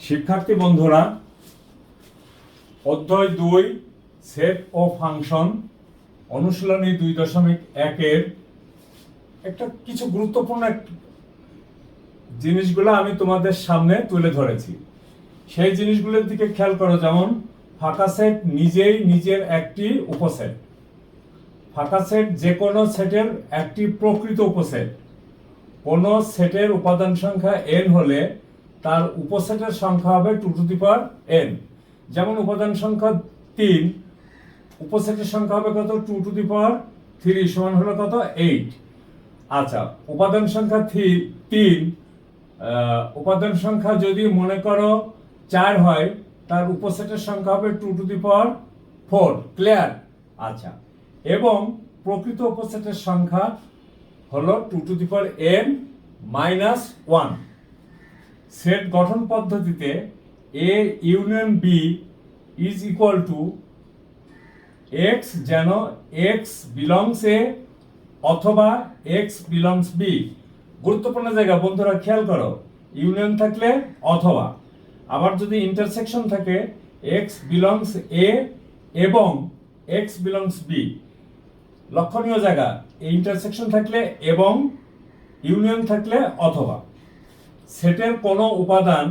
শিক্ষার্থী বন্ধুরা, অধ্যায় 2 সেট ও ফাংশন অনুশীলনী 2.1 একটা কিছু গুরুত্বপূর্ণ জিনিসগুলো আমি তোমাদের সামনে তুলে ধরেছি। সেই জিনিসগুলোর দিকে খেয়াল করো। যেমন ফাঁকা সেট নিজেই নিজের একটি উপসেট। ফাঁকা সেট যে কোনো সেটের একটি প্রকৃত উপসেট। কোনো সেটের উপাদান সংখ্যা n হলে তার উপসেটের সংখ্যা হবে 2 টু দি পাওয়ার n। যেমন উপাদান সংখ্যা 3, উপসেটের সংখ্যা হবে কত? 2 টু দি পাওয়ার 3 সমান হলো কত? 8। আচ্ছা, উপাদান সংখ্যা 3, উপাদান সংখ্যা যদি মনে করো 4 হয়, তার উপসেটের সংখ্যা হবে 2 টু দি পাওয়ার 4। ক্লিয়ার? আচ্ছা, এবং প্রকৃত উপসেটের সংখ্যা হলো 2 to the power n minus 1। Set গঠন পদ্ধতিতে A union B is equal to x, যেন x বিলংস A অথবা x বিলংস B। গুরুত্বপূর্ণ জায়গা বন্ধুরা, খেয়াল করো। ইউনিয়ন থাকলে অথবা, আবার যদি ইন্টারসেকশন থাকে x বিলংস A এবং x বিলংস B। লক্ষণীয় জায়গা, ইন্টারসেকশন থাকলে এবং, ইউনিয়ন থাকলে অথবা। সেটের কোনো উপাদান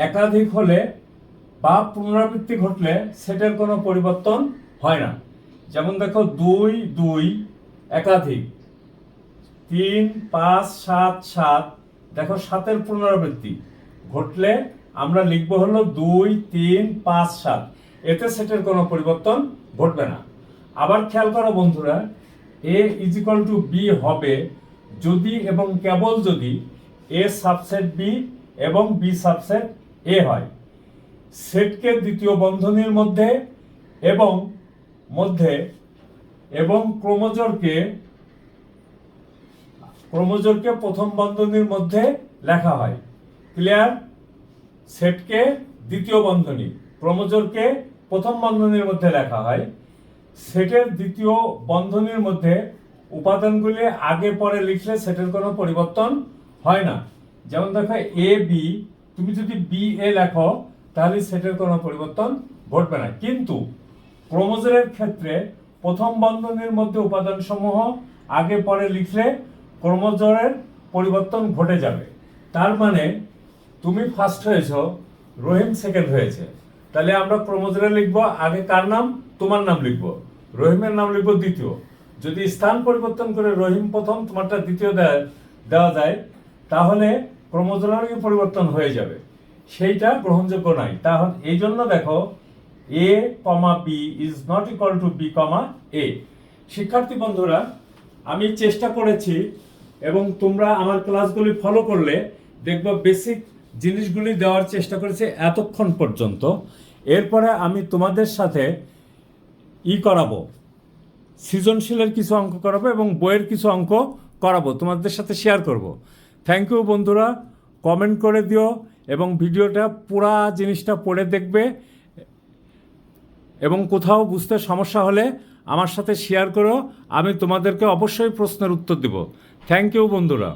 একাধিক হলে বা পুনরাবৃত্তি ঘটলে সেটের কোনো পরিবর্তন হয় না। যেমন দেখো 2 2 একাধিক, 3 5 7 7। দেখো 7-এর পুনরাবৃত্তি ঘটলে আমরা লিখবো হলো 2 3 5 7। এতে সেটের কোনো পরিবর্তন ঘটবে না। আবার খেয়াল করো বন্ধুরা, A is equal to B হবে যদি এবং কেবল যদি A সাবসেট B এবং B সাবসেট A হয়। সেটকে দ্বিতীয় বন্ধনীর মধ্যে এবং ক্রোমোজোরকে প্রথম বন্ধনীর মধ্যে লেখা হয়। ক্লিয়ার? সেটকে দ্বিতীয় বন্ধনী, ক্রোমোজোরকে প্রথম বন্ধনীর মধ্যে লেখা হয়। সেটের দ্বিতীয় বন্ধনীর মধ্যে উপাদানগুলি আগে পরে লিখলে সেটের কোনো পরিবর্তন হয় না। যেমন দেখো এ বি, তুমি যদি বি এ লেখো তাহলে সেটের কোনো পরিবর্তন ঘটবে না। কিন্তু ক্রোমোজোমের ক্ষেত্রে প্রথম বন্ধনীর মধ্যে উপাদান সমূহ আগে পরে লিখলে ক্রোমোজোমের পরিবর্তন ঘটে যাবে। তার মানে তুমি ফার্স্ট হয়েছো, রহিম সেকেন্ড হয়েছে, তাহলে আমরা ক্রোমোজোমে লিখবো আগে কার নাম? তোমার নাম লিখবো, রহিমের নাম লিখবো দ্বিতীয়। যদি স্থান পরিবর্তন করে রহিম প্রথম, তোমারটা দ্বিতীয় দেওয়া যায়, তাহলে ক্রোমোজোমের পরিবর্তন হয়ে যাবে, সেইটা গ্রহণযোগ্য নয়। তাহলে এই জন্য দেখো A, B is not equal to B, A। শিক্ষার্থী বন্ধুরা, আমি চেষ্টা করেছি এবং তোমরা আমার ক্লাসগুলি ফলো করলে দেখবো বেসিক জিনিসগুলি দেওয়ার চেষ্টা করেছি এতক্ষণ পর্যন্ত। এরপরে আমি তোমাদের সাথে করাবো, সৃজনশীলের কিছু অঙ্ক করাবো এবং বইয়ের কিছু অঙ্ক করাবো, তোমাদের সাথে শেয়ার করব। থ্যাংক ইউ বন্ধুরা, কমেন্ট করে দিও এবং ভিডিওটা পুরা জিনিসটা পড়ে দেখবে এবং কোথাও বুঝতে সমস্যা হলে আমার সাথে শেয়ার করো। আমি তোমাদেরকে অবশ্যই প্রশ্নের উত্তর দেব। থ্যাংক ইউ বন্ধুরা।